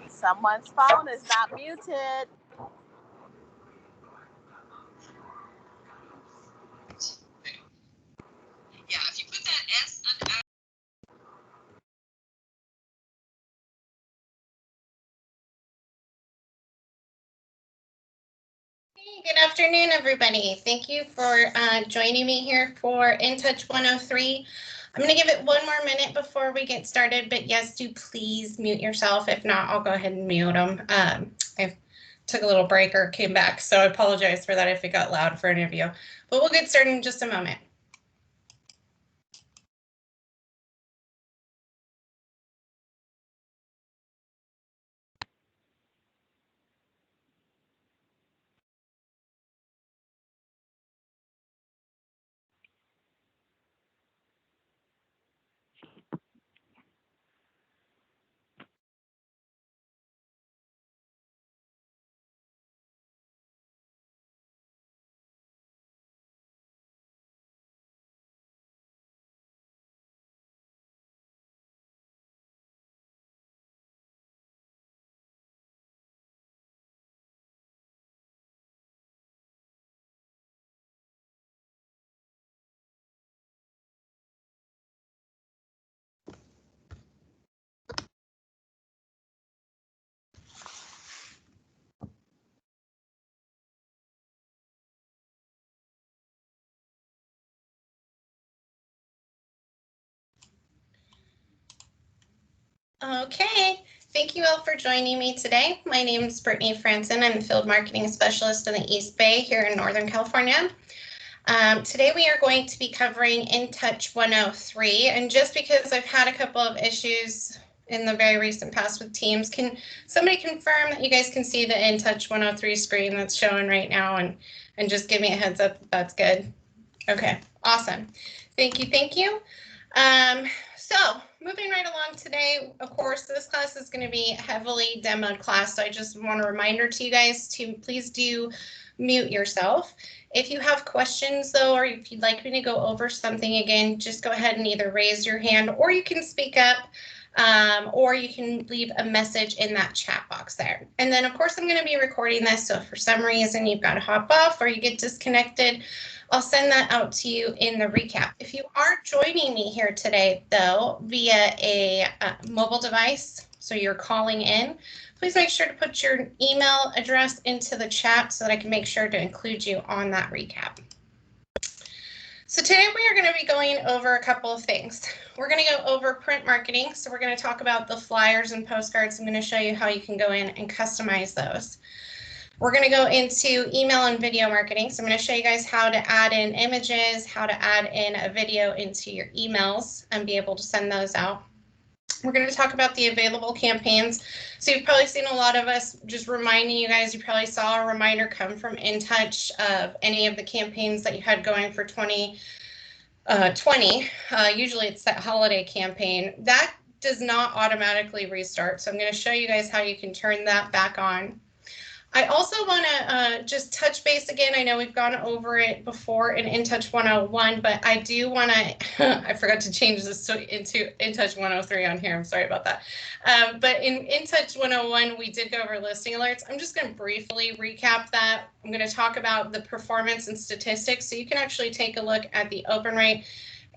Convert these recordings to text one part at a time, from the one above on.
Someone's phone is not muted. Yeah, if you put that S under. Hey, good afternoon, everybody. Thank you for joining me here for InTouch 103. I'm going to give it one more minute before we get started, but yes, do please mute yourself. If not, I'll go ahead and mute them. I took a little break or came back, so I apologize for that if it got loud for any of you. But we'll get started in just a moment. Okay, thank you all for joining me today. My name is Brittany Franson. I'm the Field Marketing Specialist in the East Bay here in Northern California. Today we are going to be covering InTouch 103, and just because I've had a couple of issues in the very recent past with Teams, can somebody confirm that you guys can see the InTouch 103 screen that's showing right now, and just give me a heads up that that's good? Okay, awesome. Thank you, thank you. So moving right along today, of course, this class is going to be a heavily demoed class. So I just want a reminder to you guys to please do mute yourself. If you have questions though, or if you'd like me to go over something again, just go ahead and either raise your hand or you can speak up, or you can leave a message in that chat box there. And then of course, I'm going to be recording this. So if for some reason you've got to hop off or you get disconnected, I'll send that out to you in the recap. If you are joining me here today, though, via a mobile device, so you're calling in, please make sure to put your email address into the chat so that I can make sure to include you on that recap. So today we are going to be going over a couple of things. We're going to go over print marketing. So we're going to talk about the flyers and postcards. I'm going to show you how you can go in and customize those. We're going to go into email and video marketing. So I'm going to show you guys how to add in images, how to add in a video into your emails and be able to send those out. We're going to talk about the available campaigns. So you've probably seen a lot of us just reminding you guys, you probably saw a reminder come from InTouch of any of the campaigns that you had going for 2020. Usually it's that holiday campaign. That does not automatically restart. So I'm going to show you guys how you can turn that back on. I also want to just touch base again. I know we've gone over it before in InTouch 101, but I do want to, I forgot to change this into InTouch 103 on here. I'm sorry about that. But in InTouch 101, we did go over listing alerts. I'm just going to briefly recap that. I'm going to talk about the performance and statistics. So you can actually take a look at the open rate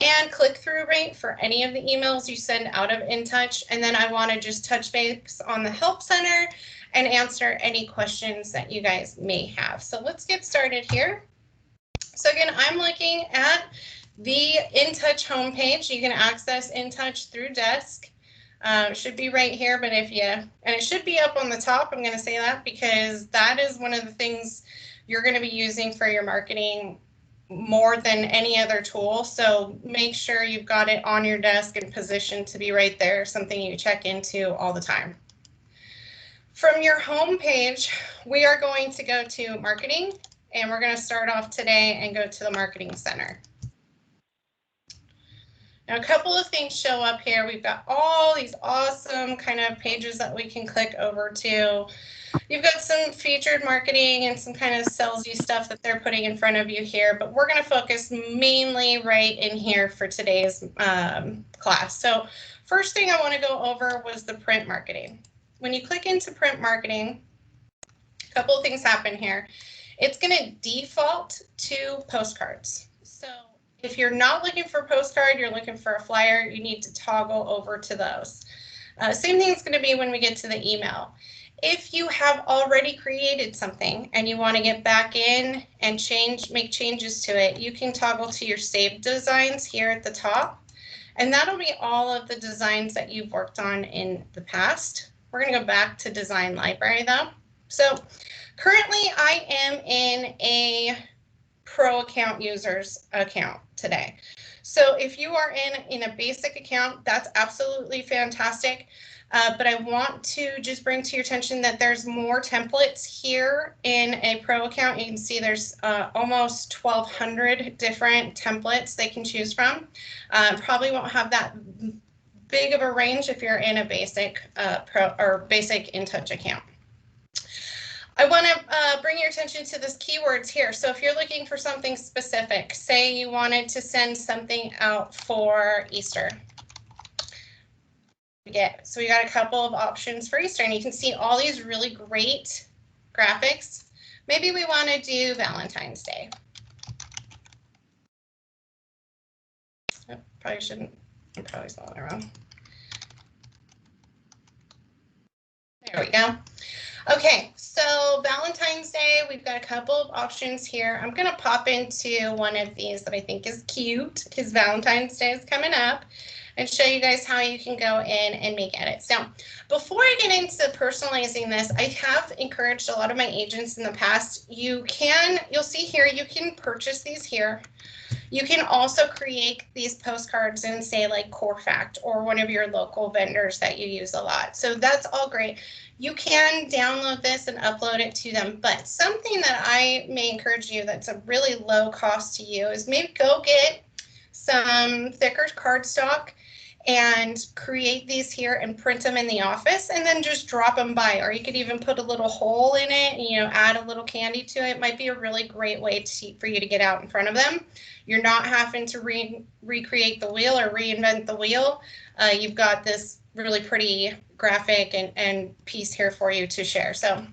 and click-through rate for any of the emails you send out of InTouch. And then I want to just touch base on the Help Center and answer any questions that you guys may have. So let's get started here. So again, I'm looking at The InTouch homepage, you can access InTouch through Desk. It should be right here, but and it should be up on the top. I'm going to say that because that is one of the things you're going to be using for your marketing more than any other tool. So make sure you've got it on your desk and positioned to be right there, something you check into all the time. From your home page, we are going to go to marketing, and we're going to start off today and go to the marketing center. Now, a couple of things show up here. We've got all these awesome kind of pages that we can click over to. You've got some featured marketing and some kind of salesy stuff that they're putting in front of you here, but we're going to focus mainly right in here for today's class. So first thing I want to go over was the print marketing. When you click into print marketing, a couple of things happen here. It's going to default to postcards. So if you're not looking for a postcard, you're looking for a flyer, you need to toggle over to those. Same thing is going to be when we get to the email. If you have already created something and you want to get back in and make changes to it, you can toggle to your saved designs here at the top. And that'll be all of the designs that you've worked on in the past. We're going to go back to design library though. So currently I am in a pro account users account today. So if you are in a basic account, that's absolutely fantastic. But I want to just bring to your attention that there's more templates here in a pro account. You can see there's almost 1,200 different templates they can choose from. Probably won't have that big of a range if you're in a basic pro or basic InTouch account. I want to bring your attention to this keywords here. So if you're looking for something specific, say you wanted to send something out for Easter. So we got a couple of options for Easter, and you can see all these really great graphics. Maybe we want to do Valentine's Day. Oh, probably shouldn't. I'm probably spelling it wrong. There we go. Okay, so Valentine's Day, we've got a couple of options here. I'm going to pop into one of these that I think is cute because Valentine's Day is coming up, and show you guys how you can go in and make edits. Now, before I get into personalizing this, I have encouraged a lot of my agents in the past. You'll see here, you can purchase these here. You can also create these postcards in, say, like CoreFact or one of your local vendors that you use a lot. So that's all great. You can download this and upload it to them, but something that I may encourage you that's a really low cost to you is maybe go get some thicker cardstock and create these here and print them in the office and then just drop them by. Or you could even put a little hole in it and, add a little candy to it. It might be a really great way for you to get out in front of them. You're not having to recreate the wheel or reinvent the wheel. You've got this really pretty graphic and piece here for you to share. So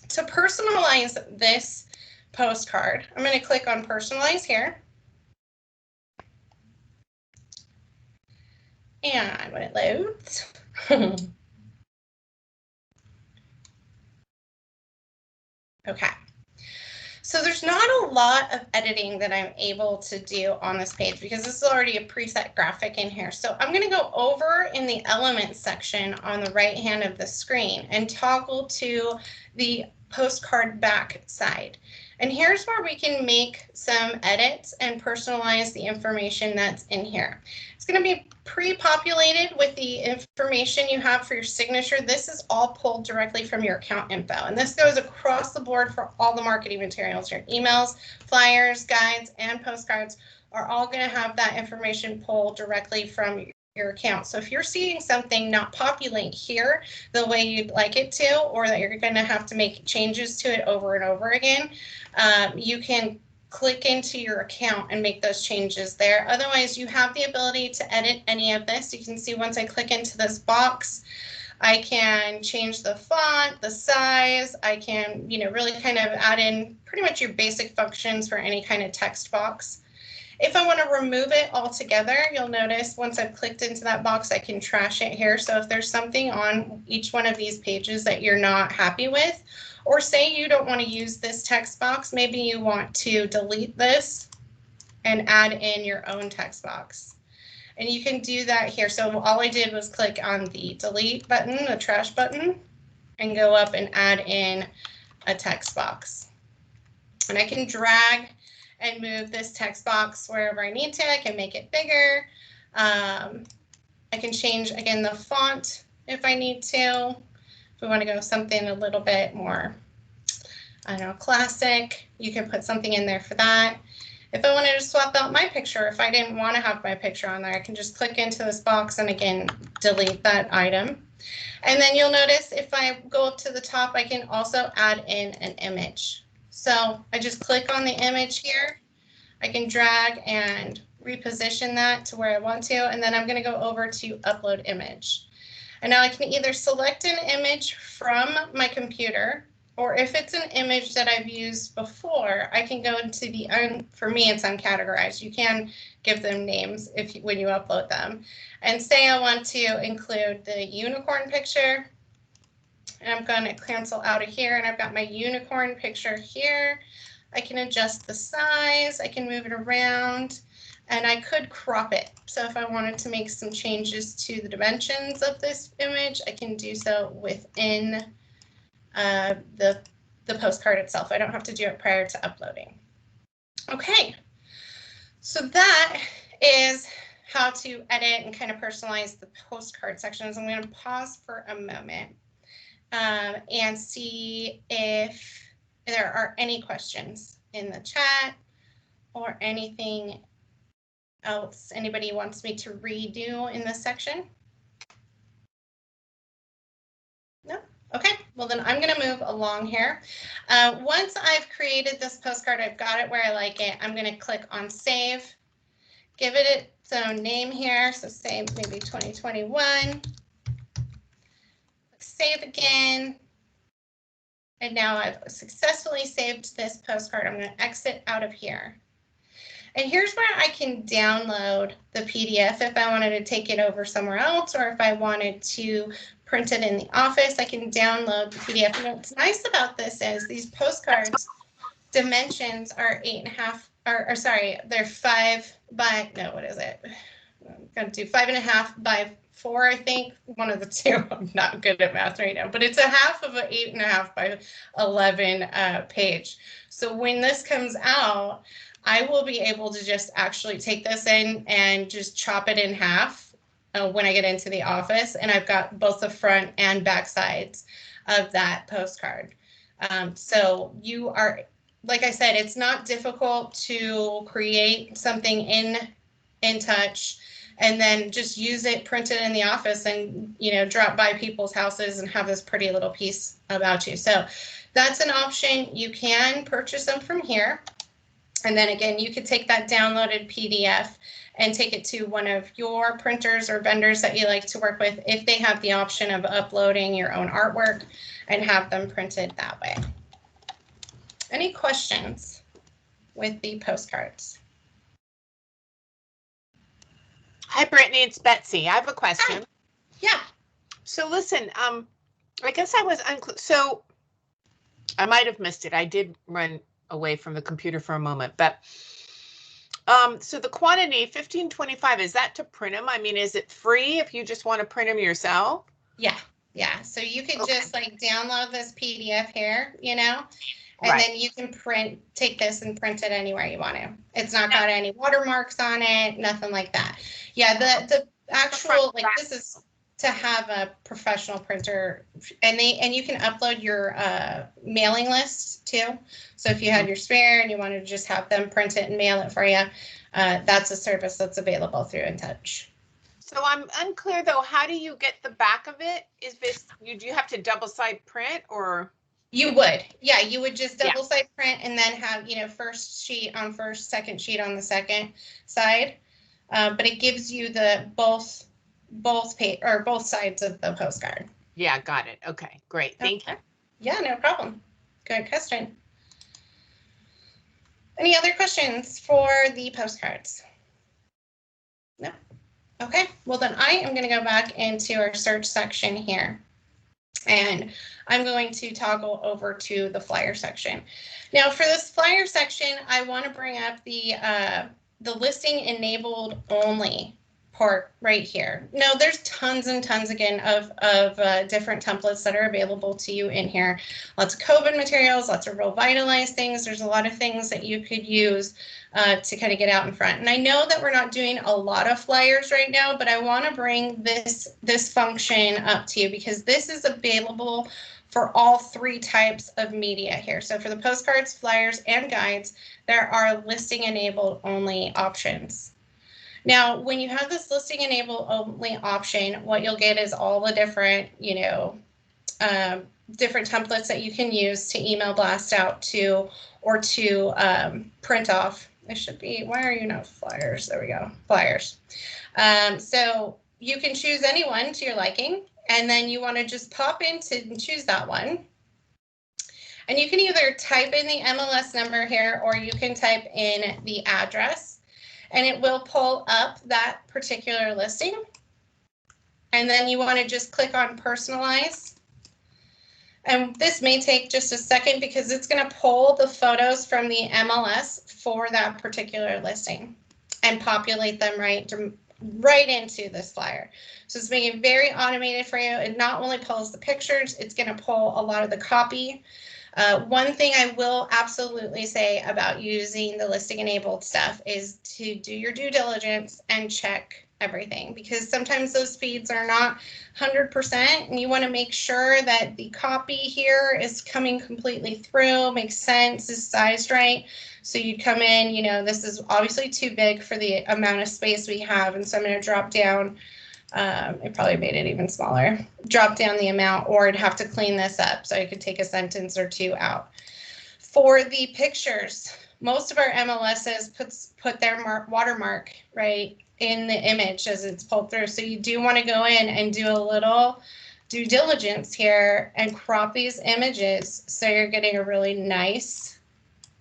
to personalize this postcard, I'm going to click on personalize here. And when it loads, okay. So there's not a lot of editing that I'm able to do on this page because this is already a preset graphic in here. So I'm going to go over in the elements section on the right hand of the screen and toggle to the postcard back side. And here's where we can make some edits and personalize the information that's in here. It's going to be pre-populated with the information you have for your signature. This is all pulled directly from your account info. And this goes across the board for all the marketing materials. Your emails, flyers, guides, and postcards are all going to have that information pulled directly from your account. So if you're seeing something not populate here the way you'd like it to, or that you're going to have to make changes to it over and over again, you can click into your account and make those changes there. Otherwise, you have the ability to edit any of this. You can see once I click into this box, I can change the font, the size. I can, really kind of add in pretty much your basic functions for any kind of text box. If I want to remove it altogether, you'll notice once I've clicked into that box, I can trash it here. So if there's something on each one of these pages that you're not happy with, or say you don't want to use this text box, maybe you want to delete this, and add in your own text box. And you can do that here. So all I did was click on the delete button, the trash button, and go up and add in a text box. And I can drag and move this text box wherever I need to. I can make it bigger. I can change, again, the font if I need to. If we want to go something a little bit more, I don't know, classic, you can put something in there for that. If I wanted to swap out my picture, if I didn't want to have my picture on there, I can just click into this box and again, delete that item. And then you'll notice if I go up to the top, I can also add in an image. So I just click on the image here. I can drag and reposition that to where I want to, and then I'm going to go over to upload image. And now I can either select an image from my computer, or if it's an image that I've used before, I can go into the, for me, it's uncategorized. You can give them names when you upload them. And say I want to include the unicorn picture, and I'm going to cancel out of here, and I've got my unicorn picture here. I can adjust the size, I can move it around, and I could crop it. So if I wanted to make some changes to the dimensions of this image, I can do so within the postcard itself. I don't have to do it prior to uploading. Okay, so that is how to edit and kind of personalize the postcard sections. I'm going to pause for a moment and see if there are any questions in the chat or anything else anybody wants me to redo in this section. No? Okay, well then I'm going to move along here. Once I've created this postcard, I've got it where I like it, I'm going to click on save, give it its own name here, so say maybe 2021, save again, and now I've successfully saved this postcard. I'm going to exit out of here. And here's where I can download the PDF if I wanted to take it over somewhere else, or if I wanted to print it in the office, I can download the PDF. And what's nice about this is these postcards dimensions are 8.5, or sorry, they're 5 by, no, what is it? I'm going to do 5.5 by 4, I think, one of the two. I'm not good at math right now, but it's a half of an 8.5 by 11 page. So when this comes out, I will be able to just actually take this in and just chop it in half when I get into the office. And I've got both the front and back sides of that postcard. So you are, like I said, it's not difficult to create something in InTouch and then just use it, print it in the office, and drop by people's houses and have this pretty little piece about you. So that's an option. You can purchase them from here. And then again, you could take that downloaded PDF and take it to one of your printers or vendors that you like to work with if they have the option of uploading your own artwork and have them printed that way. Any questions with the postcards? Hi, Brittany, it's Betsy. I have a question. Hi. Yeah. So listen, I guess I was unclear. So I might have missed it. I did run away from the computer for a moment, but so the quantity 1525, is that to print them? I mean, is it free if you just want to print them yourself? Yeah. So you could just like download this PDF here, and Right. then you can take this and print it anywhere you want to. It's not got any watermarks on it, nothing like that. Yeah, the actual, like, this is to have a professional printer, and you can upload your mailing list too. So if you had your spare and you wanted to just have them print it and mail it for you, that's a service that's available through InTouch. So I'm unclear though, how do you get the back of it? Is this, do you have to double side print or? You would, yeah, you would just double side print and then have, first sheet on first, second sheet on the second side. But it gives you the both sides of the postcard. Yeah, got it. Okay, great. Thank you. Yeah, no problem. Good question. Any other questions for the postcards? No? Okay, well then I am going to go back into our search section here. And I'm going to toggle over to the flyer section. Now for this flyer section, I want to bring up the the listing enabled only part right here. No, there's tons and tons again of different templates that are available to you in here. Lots of COVID materials, lots of revitalized things. There's a lot of things that you could use to kind of get out in front. And I know that we're not doing a lot of flyers right now, but I want to bring this function up to you because this is available for all three types of media here. So for the postcards, flyers, and guides, there are listing enabled only options. Now, when you have this listing enable only option, what you'll get is all the different, different templates that you can use to email blast out to or to print off. It should be, why are you not flyers? There we go, flyers. So you can choose any one to your liking, and then you want to just pop into and choose that one. And you can either type in the MLS number here, or you can type in the address. And it will pull up that particular listing. And then you want to just click on personalize. And this may take just a second because it's going to pull the photos from the MLS for that particular listing and populate them right into this flyer. So it's making it very automated for you. It not only pulls the pictures, it's going to pull a lot of the copy. One thing I will absolutely say about using the listing enabled stuff is to do your due diligence and check everything, because sometimes those feeds are not 100% and you want to make sure that the copy here is coming completely through, makes sense, is sized right. So you come in, this is obviously too big for the amount of space we have, and so I'm going to drop down. It probably made it even smaller. Drop down the amount, or I'd have to clean this up so I could take a sentence or two out. For the pictures, most of our MLSs put their watermark right in the image as it's pulled through. So you do want to go in and do a little due diligence here and crop these images so you're getting a really nice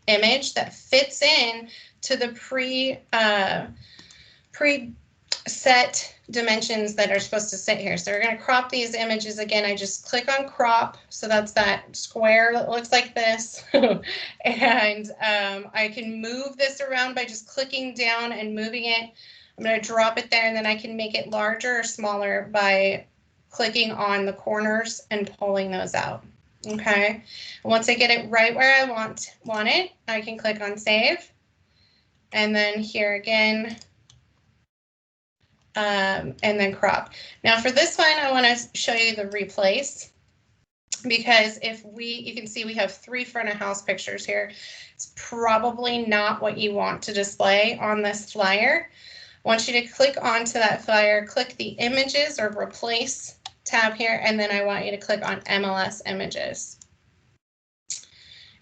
image that fits in to the preset dimensions that are supposed to sit here. So we're going to crop these images again. I just click on crop. So that's that square that looks like this. And I can move this around by just clicking down and moving it. I'm going to drop it there, and then I can make it larger or smaller by clicking on the corners and pulling those out. Okay. Once I get it right where I want it, I can click on save. And then here again, and then crop. Now for this one, I want to show you the replace, because you can see we have 3 front of house pictures here. It's probably not what you want to display on this flyer. I want you to click onto that flyer, click the images or replace tab here, and then I want you to click on MLS images.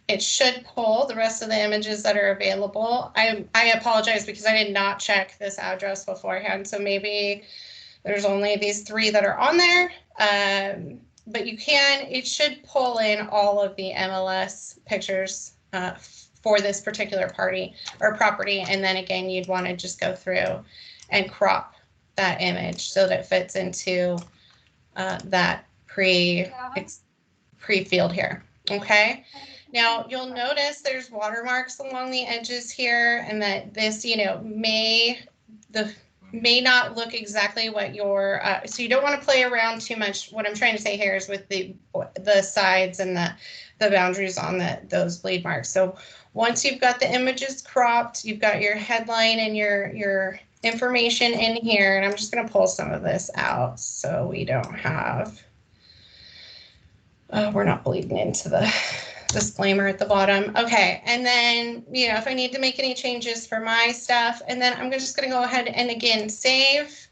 It should pull the rest of the images that are available. I apologize because I did not check this address beforehand, so maybe there's only these 3 that are on there. But it should pull in all of the MLS pictures for this particular party or property. And then again, you'd want to just go through and crop that image so that it fits into that pre-field here. Okay. Now you'll notice there's watermarks along the edges here, and that this, may not look exactly what your, so you don't want to play around too much. What I'm trying to say here is with the sides and the boundaries on those bleed marks. So once you've got the images cropped, you've got your headline and your information in here, and I'm just going to pull some of this out so we don't have, we're not bleeding into the disclaimer at the bottom. Okay, and then, if I need to make any changes for my stuff, and then I'm just going to go ahead and again save,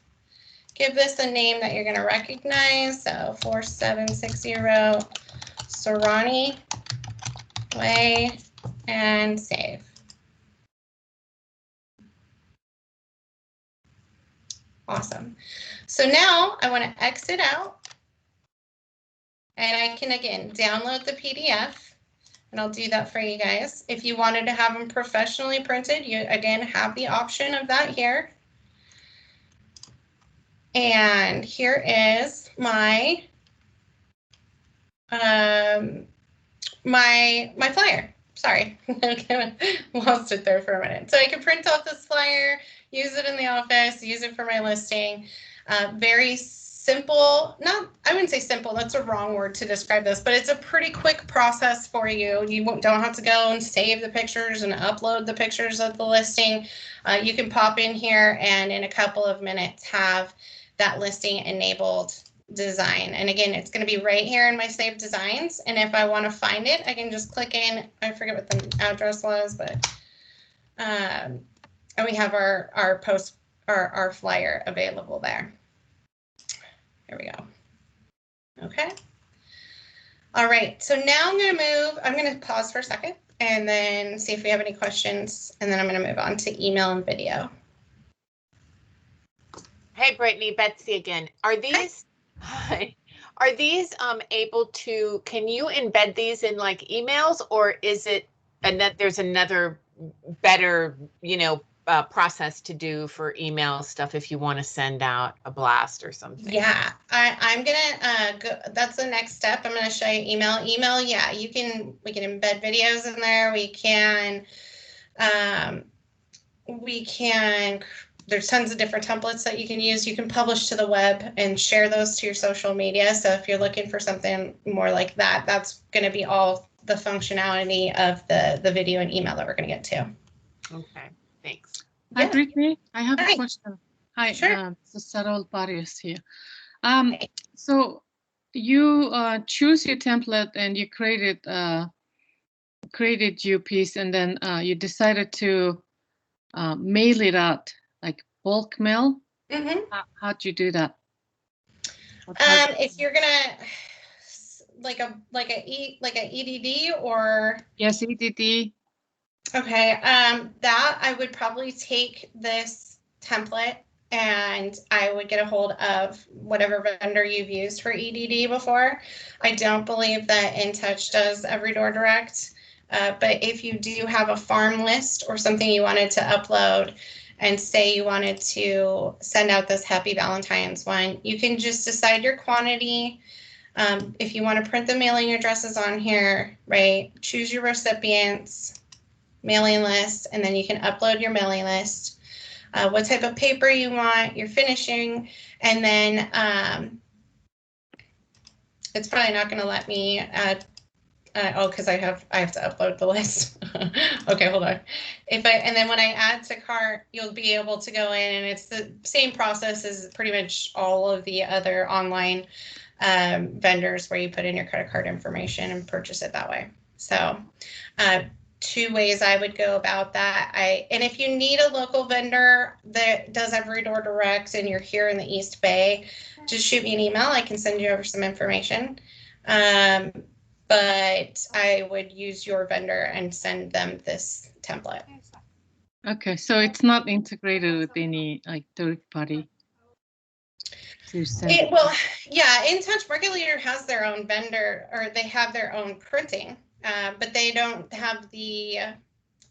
give this a name that you're going to recognize. So 4760 Sorani Way, and save. Awesome. So now I want to exit out, and I can again download the PDF. And I'll do that for you guys. If you wanted to have them professionally printed, you again have the option of that here. And here is my my flyer. sorry, lost it there for a minute. So I can print off this flyer, use it in the office, use it for my listing. Very simple, I wouldn't say simple, that's a wrong word to describe this, but it's a pretty quick process for you. You don't have to go and save the pictures and upload the pictures of the listing. You can pop in here and in a couple of minutes have that listing enabled design. And again, it's going to be right here in my saved designs. And if I want to find it, I can just click in. I forget what the address was, but and we have our flyer available there. Here we go. Okay. All right. So now I'm going to pause for a second and then see if we have any questions. And then I'm going to move on to email and video. Hey, Brittany, Betsy again. Are these able to, can you embed these in like emails, or is it there's another better, process to do for email stuff if you want to send out a blast or something? Yeah, I'm gonna go. That's the next step. I'm gonna show you email. Email, yeah, we can embed videos in there. There's tons of different templates that you can use. You can publish to the web and share those to your social media. So if you're looking for something more like that, that's going to be all the functionality of the video and email that we're going to get to. Okay, thanks. Hi, Yeah. Brittany. I have Hi. a question. Hi, Sure. Sarol Barrios here. So you choose your template and you created your piece, and then you decided to mail it out, like bulk mail. Mm-hmm. How'd you do that? If you're gonna like a EDD or yes, EDD. Okay, that I would probably take this template and I would get a hold of whatever vendor you've used for EDD before. I don't believe that InTouch does Every Door Direct, but if you do have a farm list or something you wanted to upload and say you wanted to send out this Happy Valentine's one, you can just decide your quantity. If you want to print the mailing addresses on here, right, choose your recipients, mailing list, and then you can upload your mailing list, what type of paper you want, your finishing, and then it's probably not going to let me add. Because I have to upload the list. Okay, hold on. And then when I add to cart, you'll be able to go in, and it's the same process as pretty much all of the other online vendors where you put in your credit card information and purchase it that way. So two ways I would go about that. And if you need a local vendor that does Every Door Direct and you're here in the East Bay, just shoot me an email. I can send you over some information. But I would use your vendor and send them this template. Okay, so it's not integrated with any like third party. Well, yeah, InTouch Market Leader has their own vendor, or they have their own printing, but they don't have the.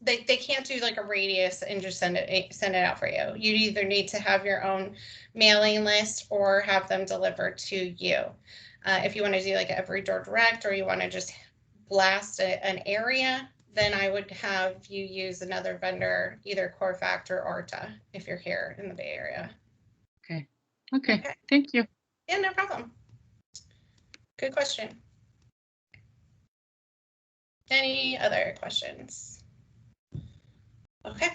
They can't do like a radius and just send it out for you. You either need to have your own mailing list or have them delivered to you. If you want to do like Every Door Direct, or you want to just blast an area, then I would have you use another vendor, either CoreFact or Arta, if you're here in the Bay Area. Okay. Thank you. Yeah, no problem. Good question. Any other questions? Okay,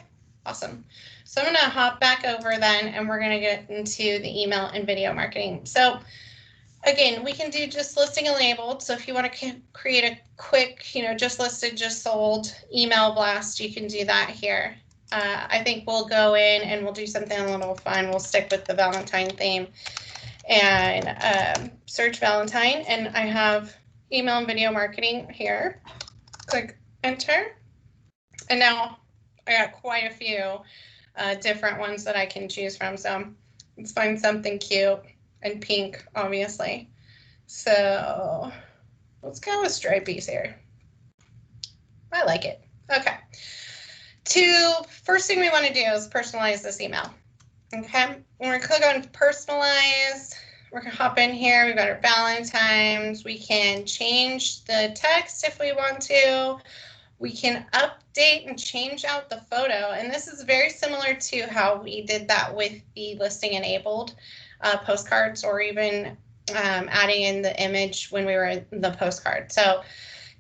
awesome. So I'm going to hop back over then, and we're going to get into the email and video marketing. So again, we can do just listing and labeled. So if you want to create a quick, just listed, just sold email blast, you can do that here. I think we'll go in and we'll do something a little fun. We'll stick with the Valentine theme and search Valentine. And I have email and video marketing here. Click enter. And now I got quite a few different ones that I can choose from. So let's find something cute and pink, obviously. So let's go with stripies here. I like it. Okay. First thing we want to do is personalize this email. Okay. We're going to click on personalize. We're going to hop in here. We've got our Valentine's. We can change the text if we want to. we can update and change out the photo. And this is very similar to how we did that with the listing enabled postcards, or even adding in the image when we were in the postcard. So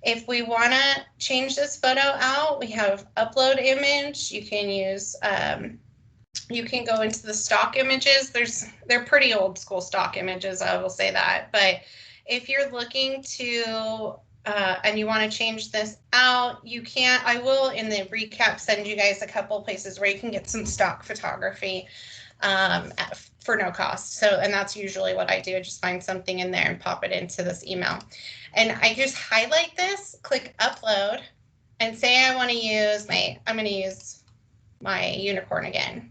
if we want to change this photo out, we have upload image. You can use, you can go into the stock images. They're pretty old school stock images, I will say that. But if you're looking to, and you want to change this out, you can. I will, in the recap, send you guys a couple places where you can get some stock photography for no cost. So, and that's usually what I do. I just find something in there and pop it into this email. And I just highlight this, click upload, and say I want to use I'm going to use my unicorn again.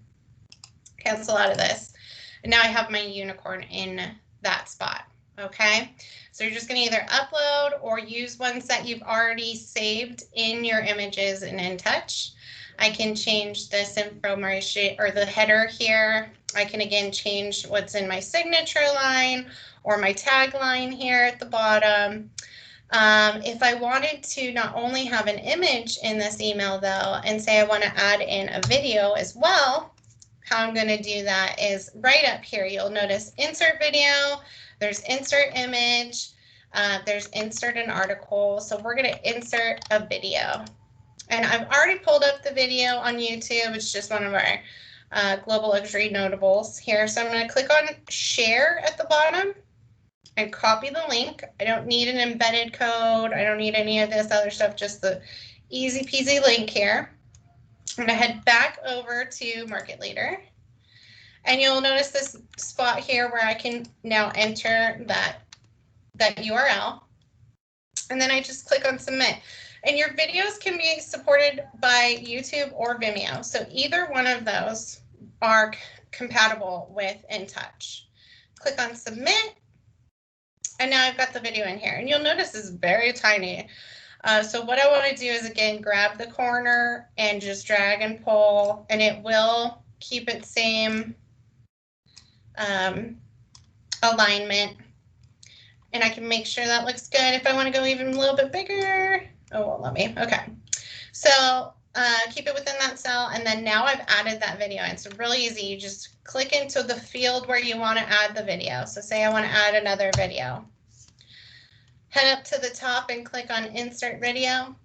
Cancel out of this. And now I have my unicorn in that spot. Okay. So you're just going to either upload or use ones that you've already saved in your images in InTouch. I can change this information or the header here. I can again change what's in my signature line or my tagline here at the bottom. If I wanted to not only have an image in this email though, and say I want to add in a video as well, how I'm going to do that is right up here. You'll notice insert video, there's insert image, there's insert an article. So we're going to insert a video. And I've already pulled up the video on YouTube. It's just one of our Global Luxury Notables here. So I'm going to click on share at the bottom and copy the link. I don't need an embedded code. I don't need any of this other stuff, just the easy peasy link here. I'm going to head back over to Market Leader. And you'll notice this spot here where I can now enter that URL. And then I just click on submit. And your videos can be supported by YouTube or Vimeo. So either one of those are compatible with InTouch. Click on submit. And now I've got the video in here. And you'll notice it's very tiny. So what I want to do is, again, grab the corner and just drag and pull. And it will keep its same alignment. And I can make sure that looks good. If I want to go even a little bit bigger, oh, won't let me. Okay. So keep it within that cell. And then now I've added that video. And it's really easy. You just click into the field where you want to add the video. So say I want to add another video. Head up to the top and click on insert video.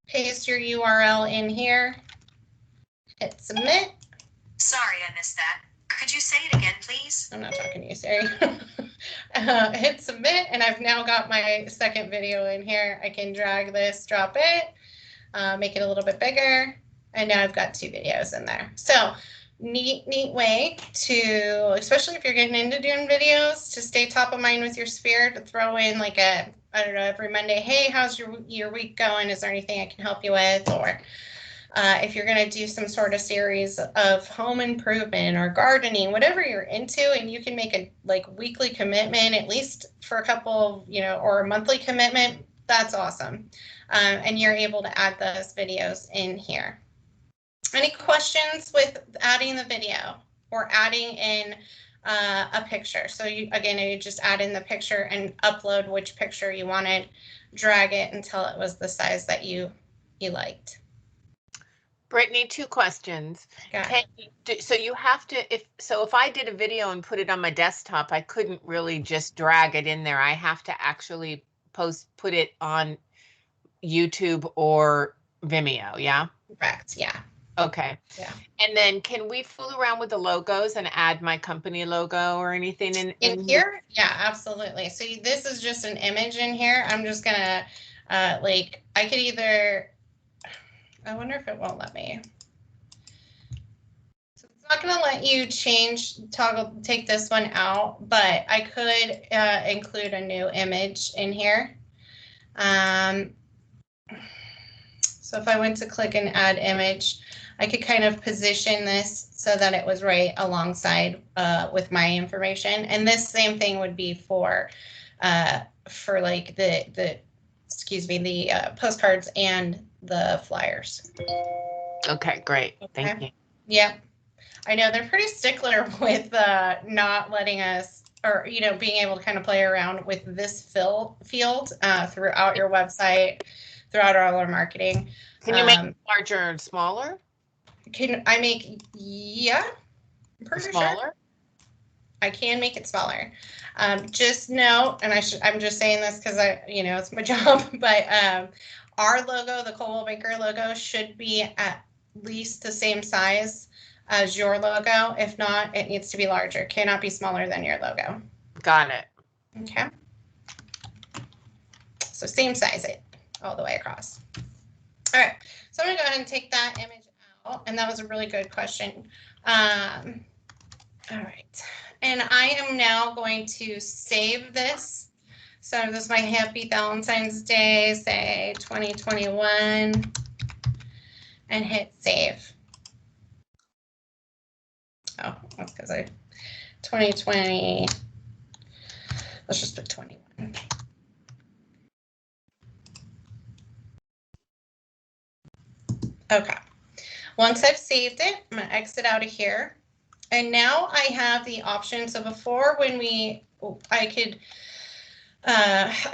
Paste your URL in here. Hit submit. Sorry, I missed that. Could you say it again, please? I'm not talking to you, Siri. Hit submit, and I've now got my second video in here. I can drag this, drop it, make it a little bit bigger, and now I've got two videos in there. So neat way to, especially if you're getting into doing videos, to stay top of mind with your sphere, to throw in like I don't know, every Monday, hey, how's your week going? Is there anything I can help you with? Or if you're going to do some sort of series of home improvement or gardening, whatever you're into, and you can make a weekly commitment, at least for a couple, or a monthly commitment, that's awesome. And you're able to add those videos in here. Any questions with adding the video or adding in a picture? So you just add in the picture and upload which picture you wanted, drag it until it was the size that you liked. Brittany, two questions. So you have to, if I did a video and put it on my desktop, I couldn't really just drag it in there. I have to actually put it on YouTube or Vimeo, yeah? Correct, yeah. Okay. Yeah. And then can we fool around with the logos and add my company logo or anything in here? Yeah, absolutely. So this is just an image in here. I'm just gonna I could either, I wonder if it won't let me. So it's not going to let you take this one out, but I could include a new image in here. So if I went to click and add image, I could kind of position this so that it was right alongside with my information. And this same thing would be for like the postcards and the flyers. Okay, great. Okay. Thank you. Yeah, I know they're pretty stickler with not letting us, or being able to kind of play around with this field throughout your website. throughout all our marketing. Can you make it larger and smaller? Can I make, yeah, I'm pretty Smaller? sure. I can make it smaller. Just note, and I'm just saying this because it's my job, but our logo, the Coldwell Banker logo, should be at least the same size as your logo. If not, it needs to be larger. It cannot be smaller than your logo. Got it. Okay. So same size it all the way across. All right. So I'm going to go ahead and take that image out. And that was a really good question. All right. And I am now going to save this. So this is my Happy Valentine's Day, say 2021, and hit save. Oh, that's because 2020, let's just put 21. Okay. Once I've saved it, I'm going to exit out of here. And now I have the option. So before when I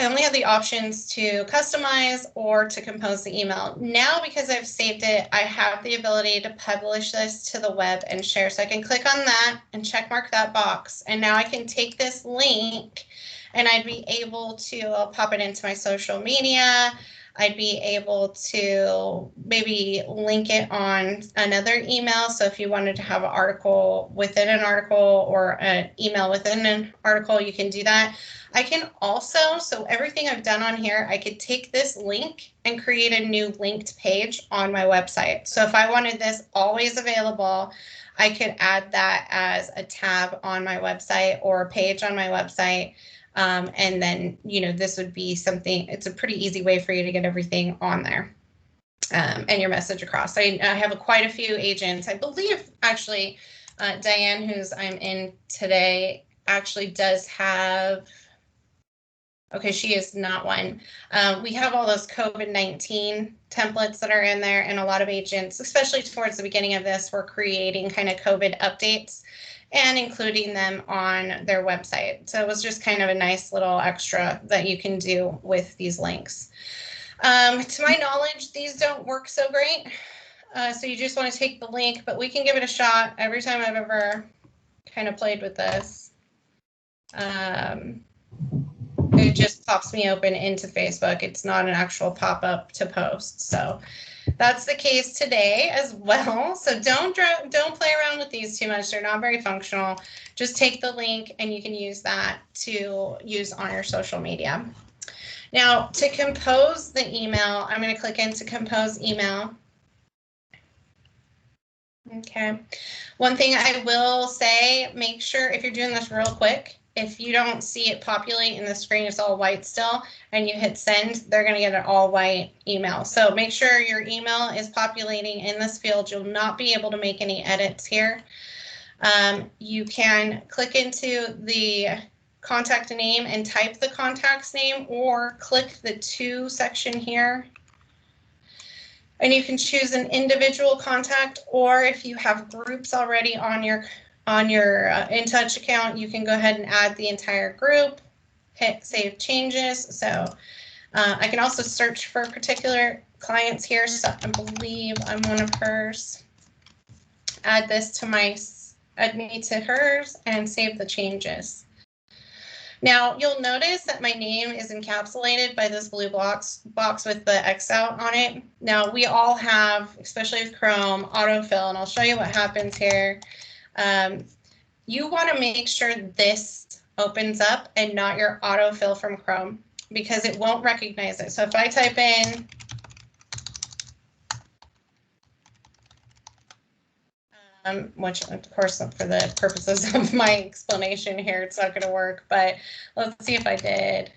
only had the options to customize or to compose the email. Now, because I've saved it, I have the ability to publish this to the web and share. So I can click on that and check mark that box. And now I can take this link and I'd be able to, I'll pop it into my social media. I'd be able to maybe link it on another email. So if you wanted to have an article within an article or an email within an article, you can do that. I can also, so everything I've done on here, I could take this link and create a new linked page on my website. So if I wanted this always available, I could add that as a tab on my website or a page on my website. And then, this would be something, it's a pretty easy way for you to get everything on there and your message across. I have quite a few agents. I believe actually Diane, who's I'm in today, actually does have, okay, she is not one. We have all those COVID-19 templates that are in there, and a lot of agents, especially towards the beginning of this, were creating kind of COVID updates and including them on their website. So it was just kind of a nice little extra that you can do with these links. To my knowledge, these don't work so great. So you just want to take the link, but we can give it a shot. Every time I've ever kind of played with this, it just pops me open into Facebook. It's not an actual pop-up to post. So that's the case today as well. So don't play around with these too much. They're not very functional. Just take the link and you can use that to use on your social media. Now, to compose the email, I'm going to click into compose email. Okay. One thing I will say, make sure if you're doing this real quick, if you don't see it populate in the screen, it's all white still, and you hit send, they're going to get an all white email. So make sure your email is populating in this field. You'll not be able to make any edits here. You can click into the contact name and type the contact's name, or click the to section here. And you can choose an individual contact, or if you have groups already on your InTouch account, you can go ahead and add the entire group, hit save changes. So I can also search for particular clients here. So I believe I'm one of hers. Add this to add me to hers and save the changes. Now you'll notice that my name is encapsulated by this blue box with the X out on it. Now we all have, especially with Chrome, autofill, and I'll show you what happens here. You want to make sure this opens up and not your autofill from Chrome, because it won't recognize it. So if I type in which of course for the purposes of my explanation here, it's not going to work, but let's see if I did.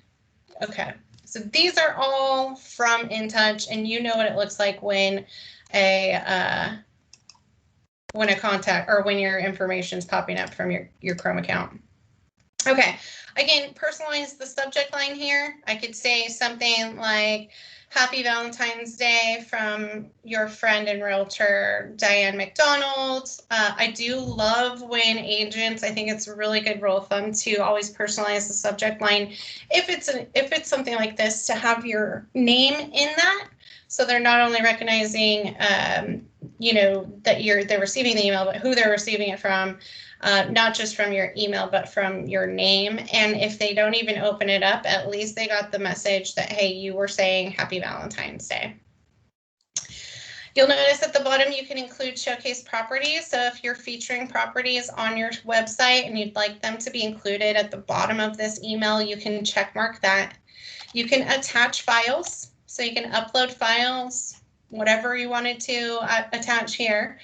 Okay, so these are all from InTouch, and you know what it looks like when a contact or when your information is popping up from your Chrome account. Okay, again, personalize the subject line here. I could say something like, Happy Valentine's Day from your friend and realtor, Diane McDonald. I do love when agents, I think it's a really good rule of thumb to always personalize the subject line. If it's something like this, to have your name in that. So they're not only recognizing, you know, that they're receiving the email, but who they're receiving it from. Not just from your email, but from your name. And if they don't even open it up, at least they got the message that, hey, you were saying Happy Valentine's Day. You'll notice at the bottom you can include showcase properties. So if you're featuring properties on your website and you'd like them to be included at the bottom of this email, you can check mark that. You can attach files. So you can upload files, whatever you wanted to attach here.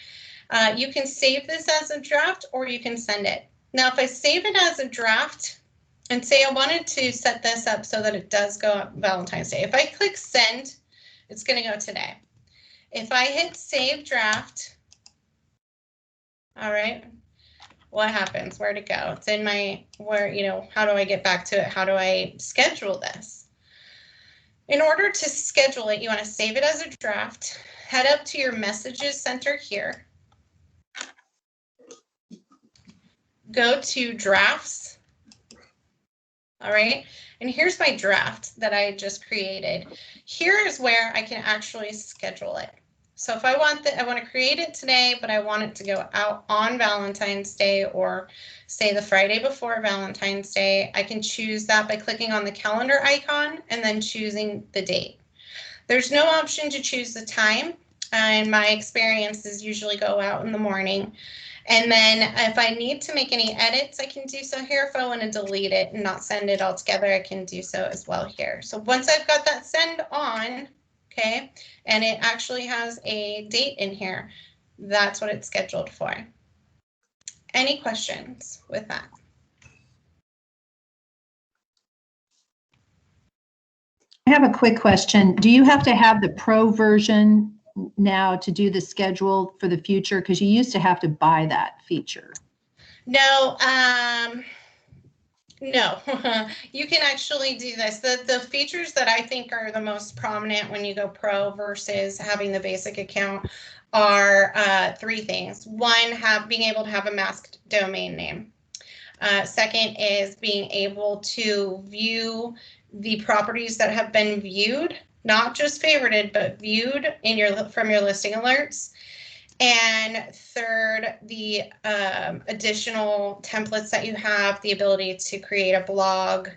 You can save this as a draft or you can send it. Now, if I save it as a draft and say I wanted to set this up so that it does go up Valentine's Day, if I click send, it's going to go today. If I hit save draft, all right, what happens? Where'd it go? It's in my, you know, how do I get back to it? How do I schedule this? In order to schedule it, you want to save it as a draft, head up to your messages center here. Go to drafts. All right, and here's my draft that I just created. Here is where I can actually schedule it. So if I want to create it today, but I want it to go out on Valentine's Day, or say the Friday before Valentine's Day, I can choose that by clicking on the calendar icon and then choosing the date. There's no option to choose the time. In my experiences, usually go out in the morning. And then if I need to make any edits, I can do so here. If I want to delete it and not send it all together, I can do so as well here. So once I've got that send on, okay, and it actually has a date in here, that's what it's scheduled for. Any questions with that? I have a quick question. Do you have to have the pro version now to do the schedule for the future? Because you used to have to buy that feature. No, no, you can actually do this. The features that I think are the most prominent when you go pro versus having the basic account are three things. One, being able to have a masked domain name. Second is being able to view the properties that have been viewed, not just favorited, but viewed in from your listing alerts. And third, the additional templates that you have, the ability to create a blog.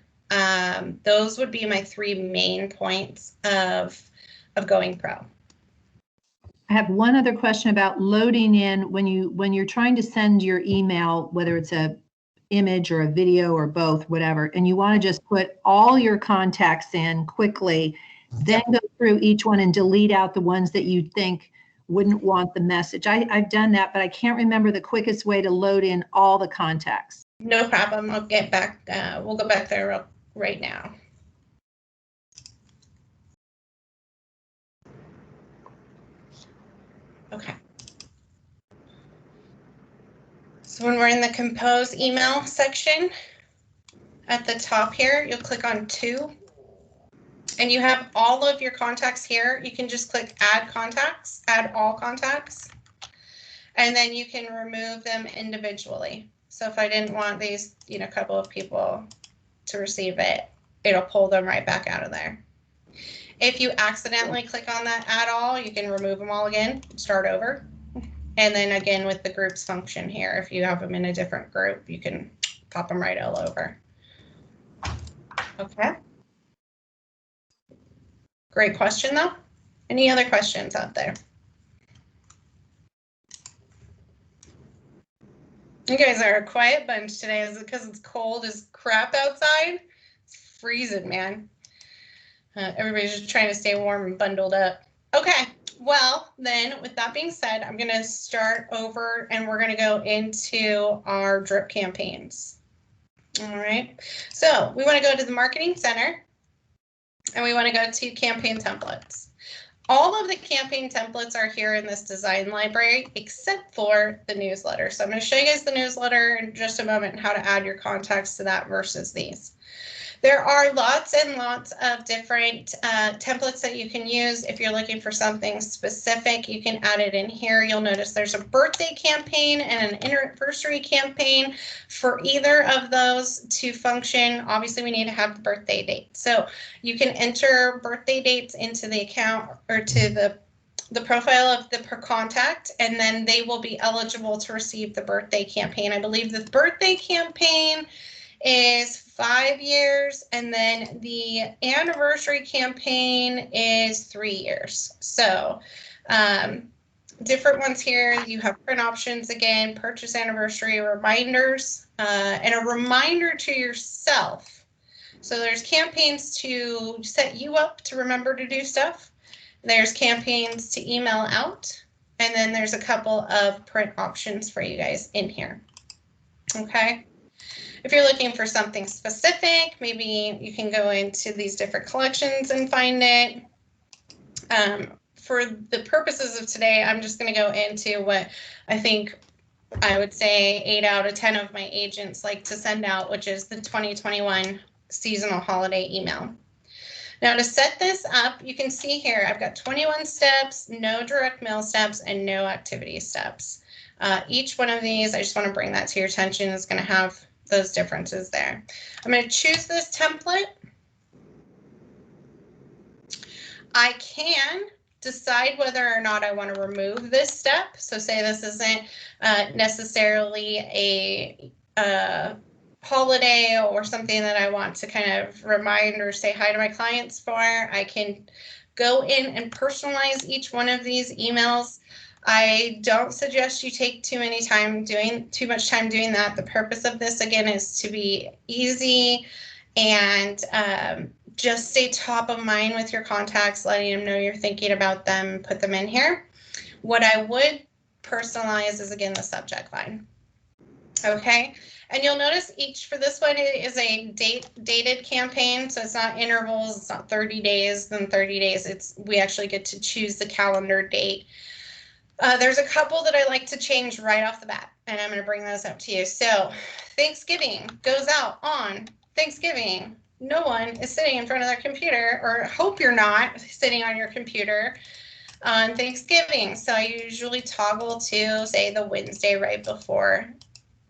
Those would be my three main points of going pro. I have one other question about loading in when you're trying to send your email, whether it's a image or a video or both, whatever, and you want to just put all your contacts in quickly, then go through each one and delete out the ones that you think wouldn't want the message. I've done that, but I can't remember the quickest way to load in all the contacts. No problem. I'll get back. We'll go back there right now. Okay. So when we're in the compose email section, at the top here, you'll click on 2. And you have all of your contacts here. You can just click add contacts, add all contacts. And then you can remove them individually. So if I didn't want these, couple of people to receive it, it'll pull them right back out of there. If you accidentally click on that add all, you can remove them all again, start over. And then again with the groups function here, if you have them in a different group, you can pop them right all over. Okay. Great question though. Any other questions out there? You guys are a quiet bunch today. Is it because it's cold as crap outside? It's freezing, man. Everybody's just trying to stay warm and bundled up. Okay, well, then with that being said, I'm going to start over and we're going to go into our drip campaigns. All right, so we want to go to the Marketing Center and we want to go to Campaign Templates. All of the campaign templates are here in this design library, except for the newsletter. So I'm going to show you guys the newsletter in just a moment and how to add your contacts to that versus these. There are lots and lots of different templates that you can use. If you're looking for something specific, you can add it in here. You'll notice there's a birthday campaign and an anniversary campaign. For either of those to function, obviously we need to have the birthday date. So you can enter birthday dates into the account or to the profile of the per contact, and then they will be eligible to receive the birthday campaign. I believe the birthday campaign is 5 years, and then the anniversary campaign is 3 years. So different ones here. You have print options again, purchase anniversary, reminders, and a reminder to yourself. So there's campaigns to set you up to remember to do stuff. There's campaigns to email out, and then there's a couple of print options for you guys in here. Okay. If you're looking for something specific, maybe you can go into these different collections and find it. For the purposes of today, I'm just going to go into what I think I would say 8 out of 10 of my agents like to send out, which is the 2021 seasonal holiday email. Now to set this up, you can see here, I've got 21 steps, no direct mail steps, and no activity steps. Each one of these, I just want to bring that to your attention, is going to have those differences there. I'm going to choose this template. I can decide whether or not I want to remove this step. So say this isn't necessarily a holiday or something that I want to kind of remind or say hi to my clients for. I can go in and personalize each one of these emails. I don't suggest you take too much time doing that. The purpose of this, again, is to be easy and just stay top of mind with your contacts, letting them know you're thinking about them, put them in here. What I would personalize is, again, the subject line. Okay, and you'll notice each for this one is a dated campaign, so it's not intervals, it's not 30 days, then 30 days. We actually get to choose the calendar date. There's a couple that I like to change right off the bat, and I'm going to bring those up to you. So Thanksgiving goes out on Thanksgiving. No one is sitting in front of their computer, or hope you're not sitting on your computer on Thanksgiving. So I usually toggle to, say, the Wednesday right before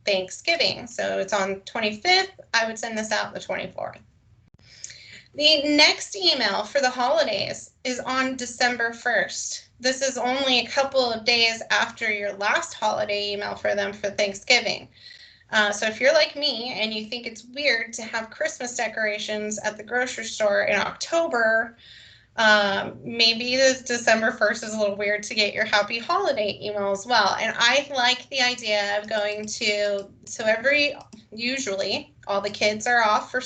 Thanksgiving. So it's on 25th. I would send this out the 24th. The next email for the holidays is on December 1st. This is only a couple of days after your last holiday email for them for Thanksgiving. So if you're like me and you think it's weird to have Christmas decorations at the grocery store in October, maybe this December 1st is a little weird to get your happy holiday email as well. And I like the idea of going to, usually all the kids are off for